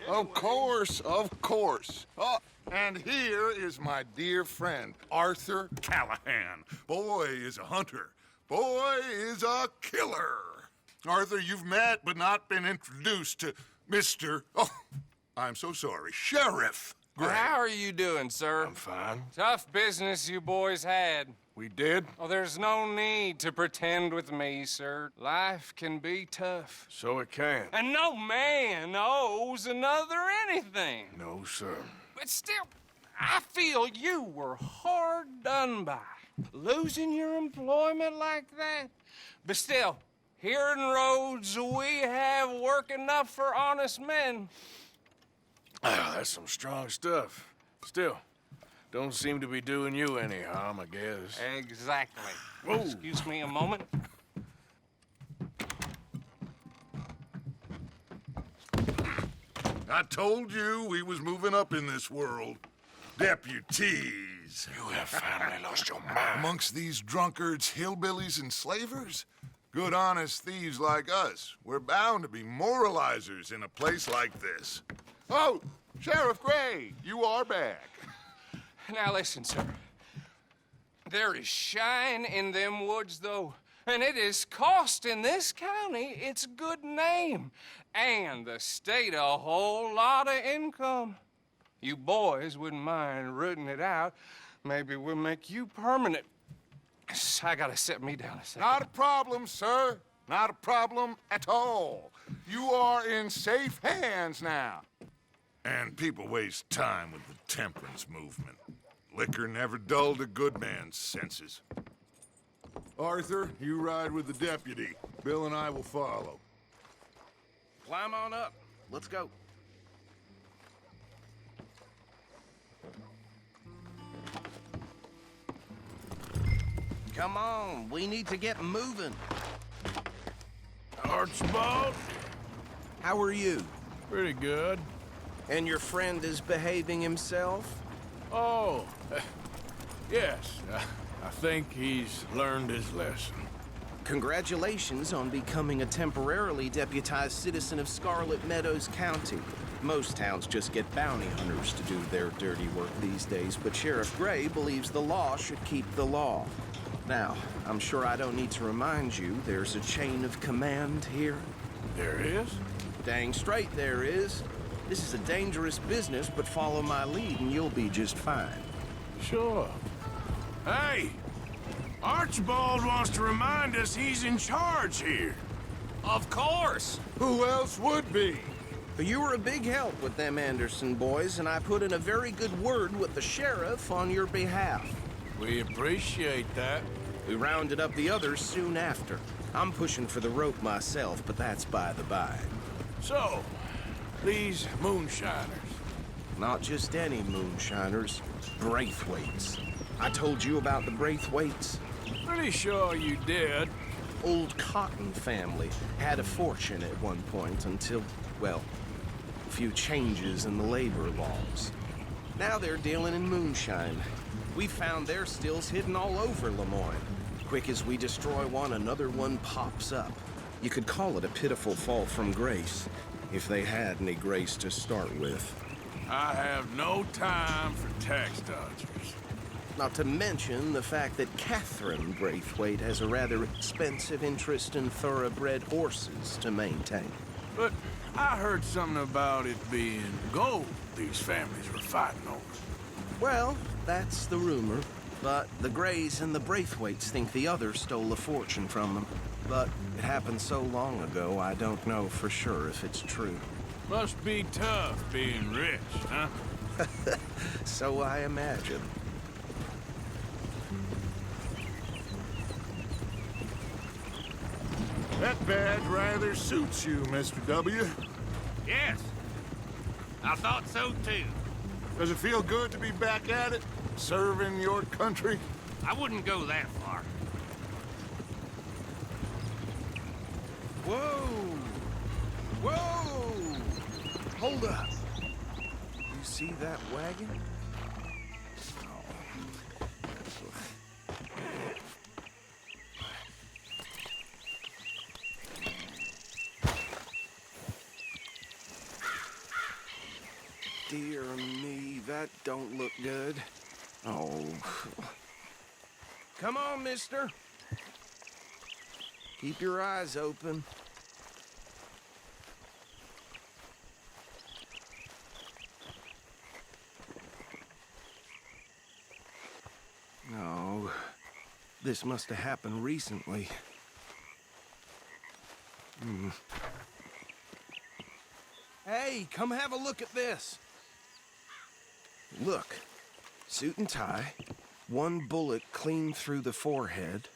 Of course, of course. Oh, and here is my dear friend, Arthur Callahan. Boy is a hunter. Boy is a killer. Arthur, you've met but not been introduced to Mr. Oh, I'm so sorry, Sheriff Gray. How are you doing, sir? I'm fine. Tough business you boys had. We did? Oh, there's no need to pretend with me, sir. Life can be tough. So it can. And no man owes another anything. No, sir. But still, I feel you were hard done by. Losing your employment like that. But still, here in Rhodes, we have work enough for honest men. Ah, that's some strong stuff. Still, don't seem to be doing you any harm, I guess. Exactly. Whoa. Excuse me a moment. I told you we was moving up in this world. Deputies. You have finally lost your mind. Amongst these drunkards, hillbillies, and slavers? Good, honest thieves like us. We're bound to be moralizers in a place like this. Oh, Sheriff Gray, you are back. Now listen, sir. There is shine in them woods, though, and it is costing this county its good name and the state a whole lot of income. You boys wouldn't mind rooting it out. Maybe we'll make you permanent. I gotta sit me down a second. Not a problem, sir. Not a problem at all. You are in safe hands now. And people waste time with the temperance movement. Liquor never dulled a good man's senses. Arthur, you ride with the deputy. Bill and I will follow. Climb on up. Let's go. Come on, we need to get moving. Archibald? How are you? Pretty good. And your friend is behaving himself? Oh, yes. I think he's learned his lesson. Congratulations on becoming a temporarily deputized citizen of Scarlet Meadows County. Most towns just get bounty hunters to do their dirty work these days, but Sheriff Gray believes the law should keep the law. Now, I'm sure I don't need to remind you there's a chain of command here. There is? Dang straight there is. This is a dangerous business, but follow my lead and you'll be just fine. Sure. Hey! Archibald wants to remind us he's in charge here. Of course. Who else would be? You were a big help with them Anderson boys, and I put in a very good word with the sheriff on your behalf. We appreciate that. We rounded up the others soon after. I'm pushing for the rope myself, but that's by the by. So, these moonshiners. Not just any moonshiners, Braithwaites. I told you about the Braithwaites. Pretty sure you did. Old Cotton family had a fortune at one point until, well, a few changes in the labor laws. Now they're dealing in moonshine. We found their stills hidden all over Lemoyne. Quick as we destroy one, another one pops up. You could call it a pitiful fall from grace, if they had any grace to start with. I have no time for tax dodgers. Not to mention the fact that Catherine Braithwaite has a rather expensive interest in thoroughbred horses to maintain. But I heard something about it being gold these families were fighting over. Well, that's the rumor. But the Grays and the Braithwaites think the others stole a fortune from them. But it happened so long ago, I don't know for sure if it's true. Must be tough being rich, huh? So I imagine. That badge rather suits you, Mr. W. Yes, I thought so too. Does it feel good to be back at it? Serving your country? I wouldn't go that far. Whoa! Whoa! Hold up. You see that wagon? dear me, that don't look good. Oh. Come on, mister. Keep your eyes open. No, this must have happened recently. Hey, come have a look at this. Look, suit and tie, one bullet clean through the forehead.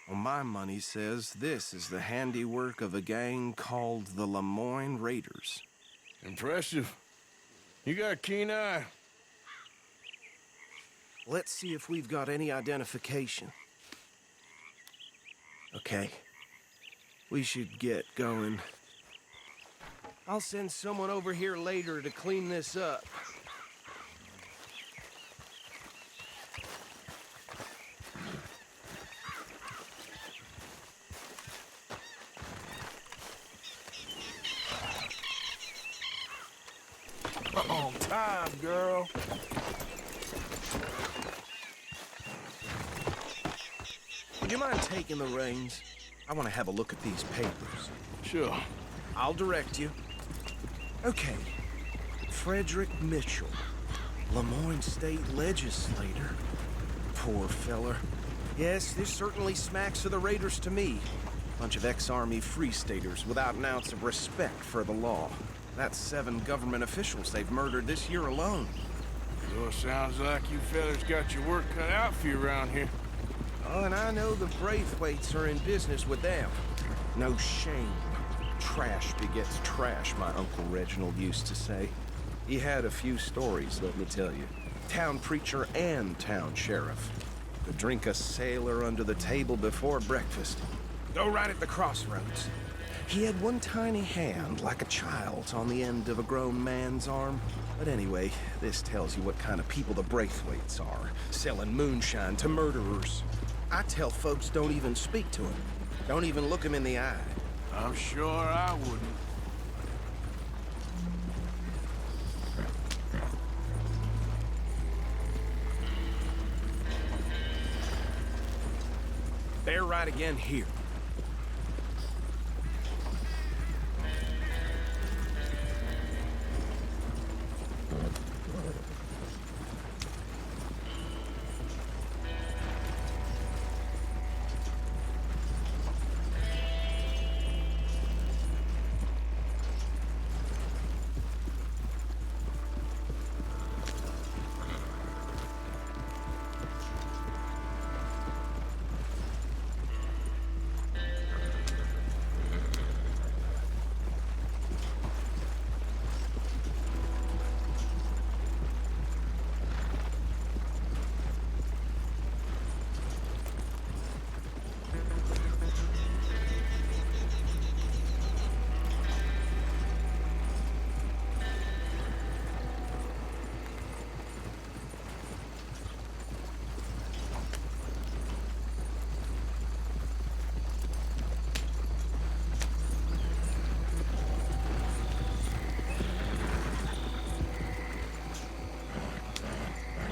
Well, my money says this is the handiwork of a gang called the Lemoyne Raiders. Impressive. You got a keen eye. Let's see if we've got any identification. Okay. We should get going. I'll send someone over here later to clean this up. On time, girl. Would you mind taking the reins? I want to have a look at these papers. Sure. I'll direct you. Okay. Frederick Mitchell, Lemoyne State Legislator. Poor feller. Yes, this certainly smacks of the Raiders to me. Bunch of ex-Army Free Staters without an ounce of respect for the law. That's 7 government officials they've murdered this year alone. Sure sounds like you fellas got your work cut out for you around here. Oh, and I know the Braithwaites are in business with them. No shame. Trash begets trash, my Uncle Reginald used to say. He had a few stories, let me tell you. Town preacher and town sheriff. Could drink a sailor under the table before breakfast. Go right at the crossroads. He had one tiny hand, like a child's, on the end of a grown man's arm. But anyway, this tells you what kind of people the Braithwaites are, selling moonshine to murderers. I tell folks don't even speak to him. Don't even look him in the eye. I'm sure I wouldn't. Bear right again here.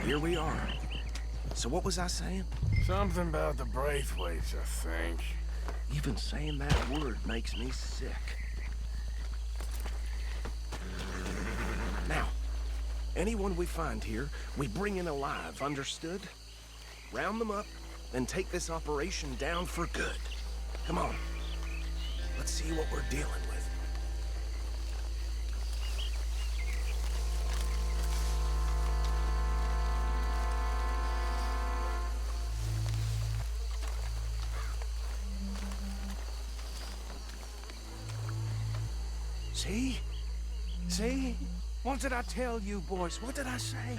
Here we are. So what was I saying? Something about the Braithwaites, I think. Even saying that word makes me sick. Now, anyone we find here, we bring in alive, understood? Round them up, then take this operation down for good. Come on. Let's see what we're dealing with. See? See? What did I tell you, boys? What did I say?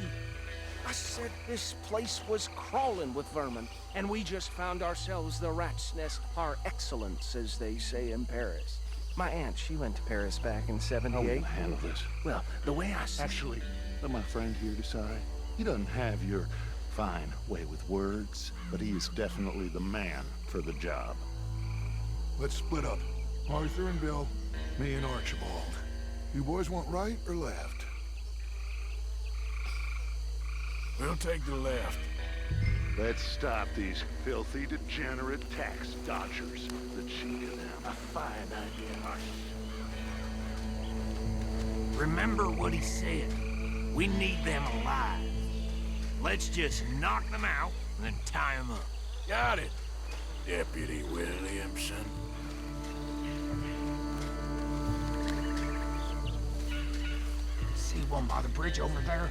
I said this place was crawling with vermin, and we just found ourselves the rat's nest par excellence, as they say in Paris. My aunt, she went to Paris back in '78. How will I handle this? Well, the way I see Actually, let my friend here decide. He doesn't have your fine way with words, but he is definitely the man for the job. Let's split up. Arthur and Bill, me and Archibald. You boys want right or left? We'll take the left. Let's stop these filthy, degenerate tax dodgers. The cheek of them. A fine idea. Remember what he said. We need them alive. Let's just knock them out and then tie them up. Got it, Deputy Williamson. See one by the bridge over there?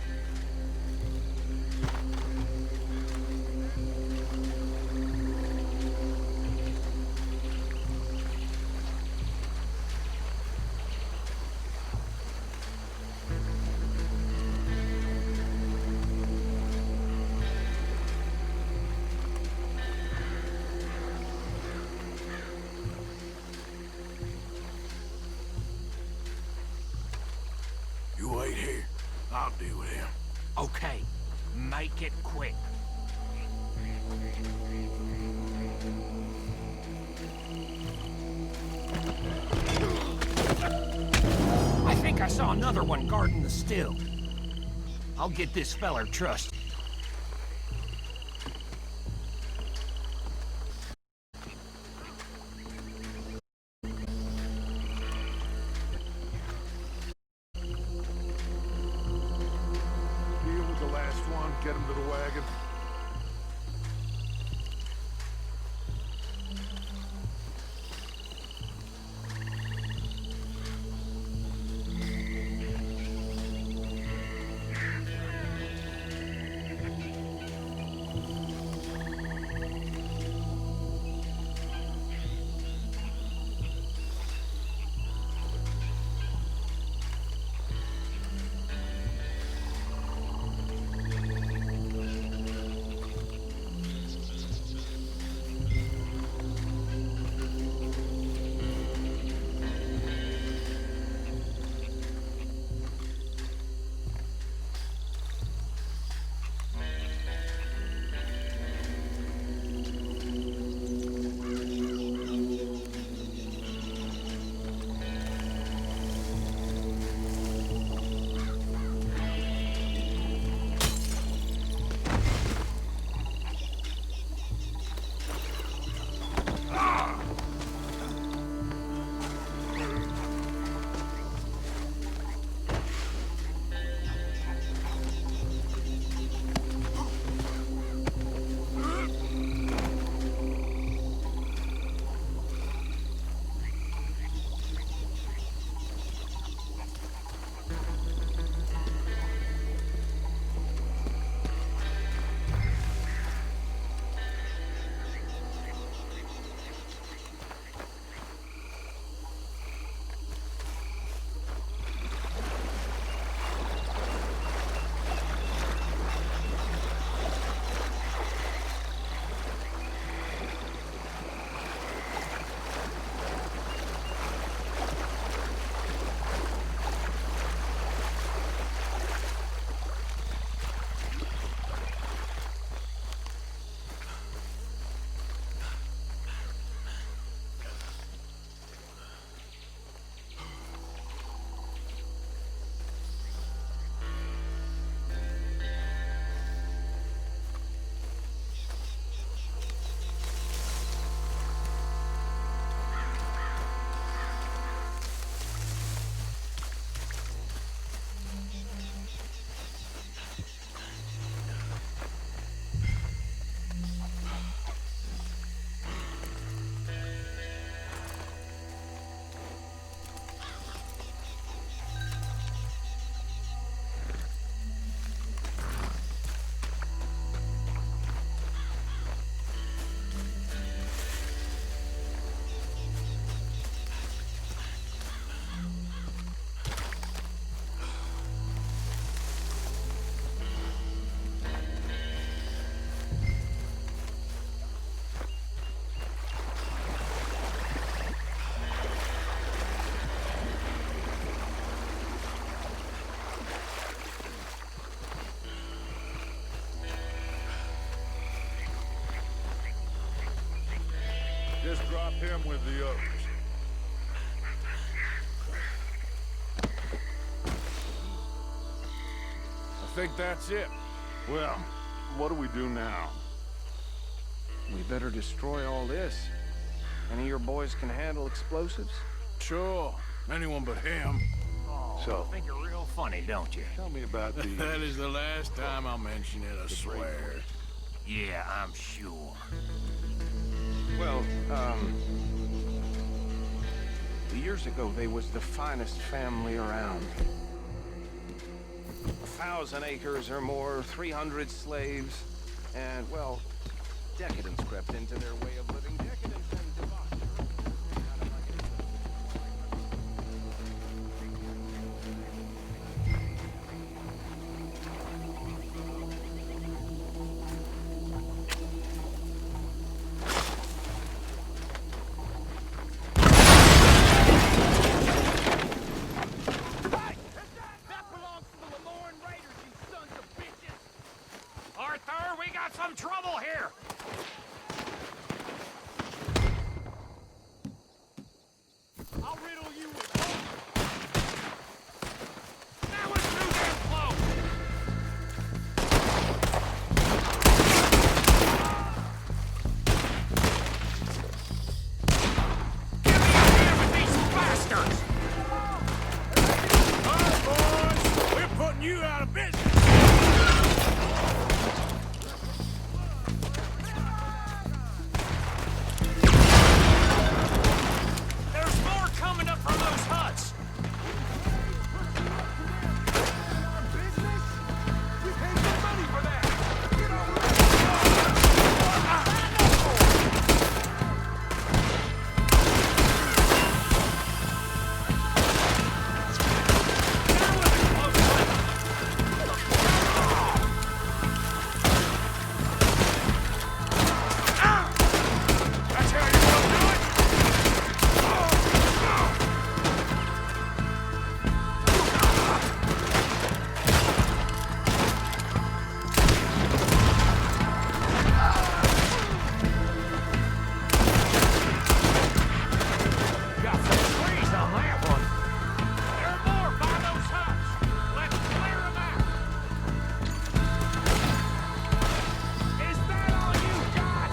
You wait here. I'll deal with him. Okay, make it quick. I think I saw another one guarding the still. I'll get this feller trusted. Deal with the last one. Get him to the wagon. Just drop him with the others. I think that's it. Well, what do we do now? We better destroy all this. Any of your boys can handle explosives? Sure. Anyone but him. Oh, So- you think you're real funny, don't you? Tell me about the... That is the last time I'll mention it, I swear. Yeah, I'm sure. Well, years ago, they was the finest family around. 1,000 acres or more, 300 slaves, and, well, decadence crept into their way of living. Decadence and debauchery. Arthur, we got some trouble here! I'll riddle you with bullets. That was too damn close! Get me out here with these bastards! All right, boys. We're putting you out of business. There's more coming up from those huts! That's how you want to do it? Got some trees on that one. There are more by those huts. Let's clear them out. Is that all you got?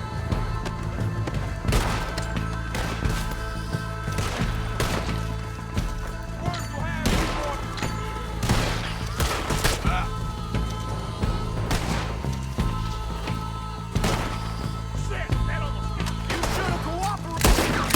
Words will have you Shit, that almost you should have cooperated.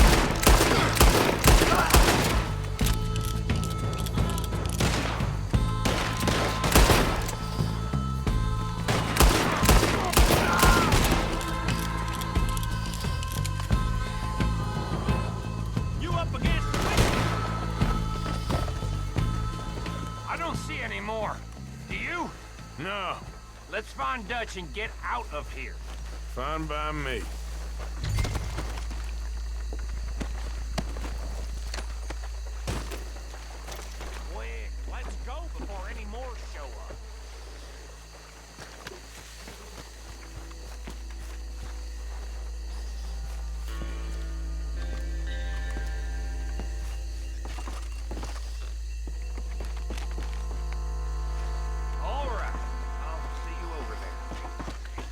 You up against the wind? I don't see any more. Do you? No. Let's find Dutch and get out of here. Fine by me. Quick, let's go before any more show up. All right, I'll see you over there.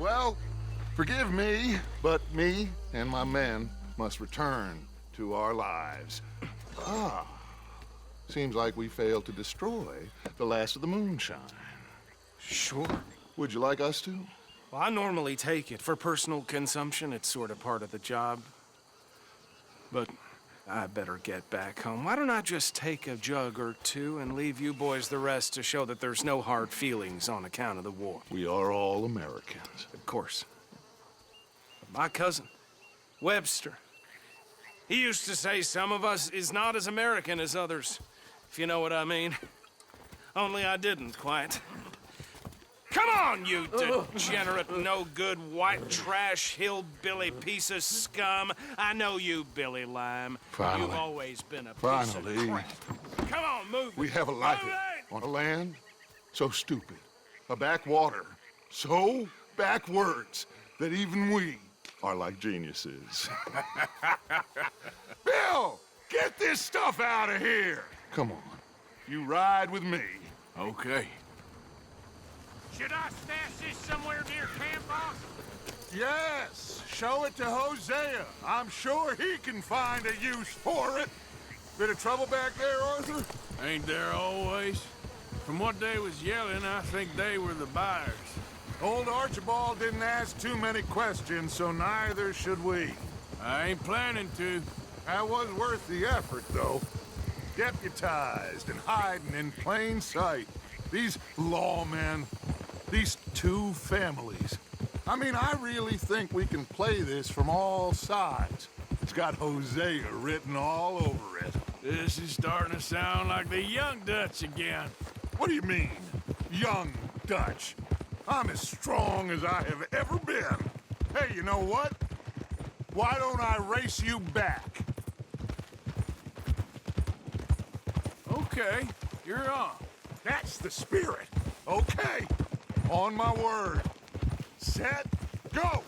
Well, forgive me, but me and my men must return to our lives. Ah, seems like we failed to destroy the last of the moonshine. Sure. Would you like us to? Well, I normally take it. For personal consumption, it's sort of part of the job. But I better get back home. Why don't I just take a jug or two and leave you boys the rest to show that there's no hard feelings on account of the war? We are all Americans. Of course. But my cousin, Webster, he used to say some of us is not as American as others, if you know what I mean. Only I didn't quite. Come on, you degenerate, no-good, white trash, hillbilly piece of scum. I know you, Billy Lime. Finally. You've always been a piece Finally. of crap. Come on, move We it. have a life Move it! on a land so stupid, a backwater so backwards that even we are like geniuses. Bill, get this stuff out of here. Come on, you ride with me. Okay. Should I stash this somewhere near camp, boss? Yes, show it to Hosea. I'm sure he can find a use for it. Bit of trouble back there, Arthur? Ain't there always? From what they was yelling, I think they were the buyers. Old Archibald didn't ask too many questions, so neither should we. I ain't planning to. That was worth the effort, though. Deputized and hiding in plain sight. These lawmen, these two families. I mean, I really think we can play this from all sides. It's got Hosea written all over it. This is starting to sound like the Young Dutch again. What do you mean, young Dutch? I'm as strong as I have ever been. Hey, you know what? Why don't I race you back? Okay, you're on. That's the spirit. Okay, on my word. Set, go!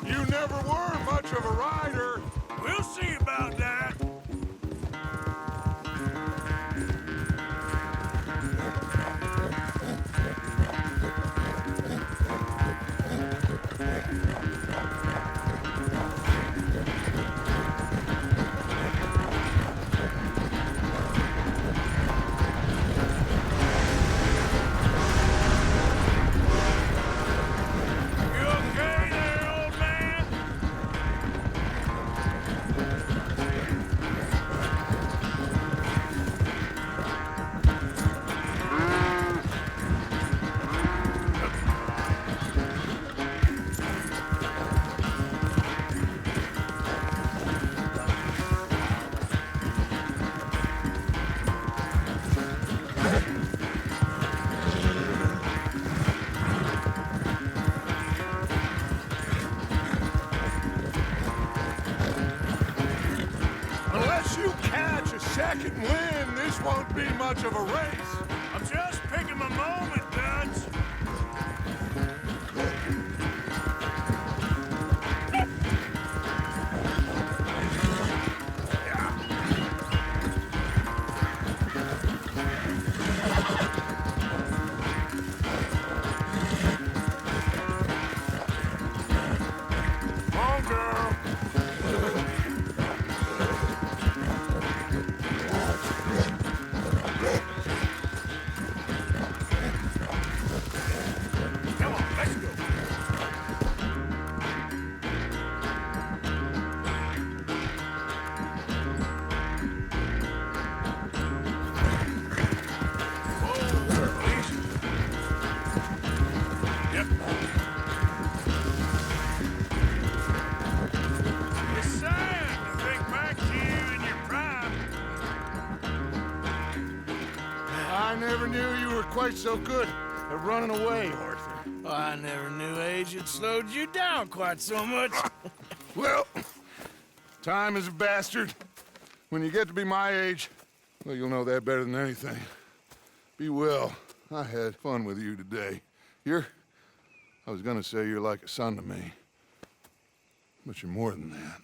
You never were much of a rider. We'll see about that. You okay there, old man? Unless you catch a second wind, this won't be much of a race. I'm just picking my moment, Dutch. Come on, girl. Come on, let's go. Whoa, easy. Yep. It's sad to think back to you in your prime. I never knew you were quite so good at running away, Arthur. I never knew age had slowed you down quite so much. Well, time is a bastard. When you get to be my age, well, you'll know that better than anything. Be well. I had fun with you today. I was gonna say you're like a son to me, but you're more than that.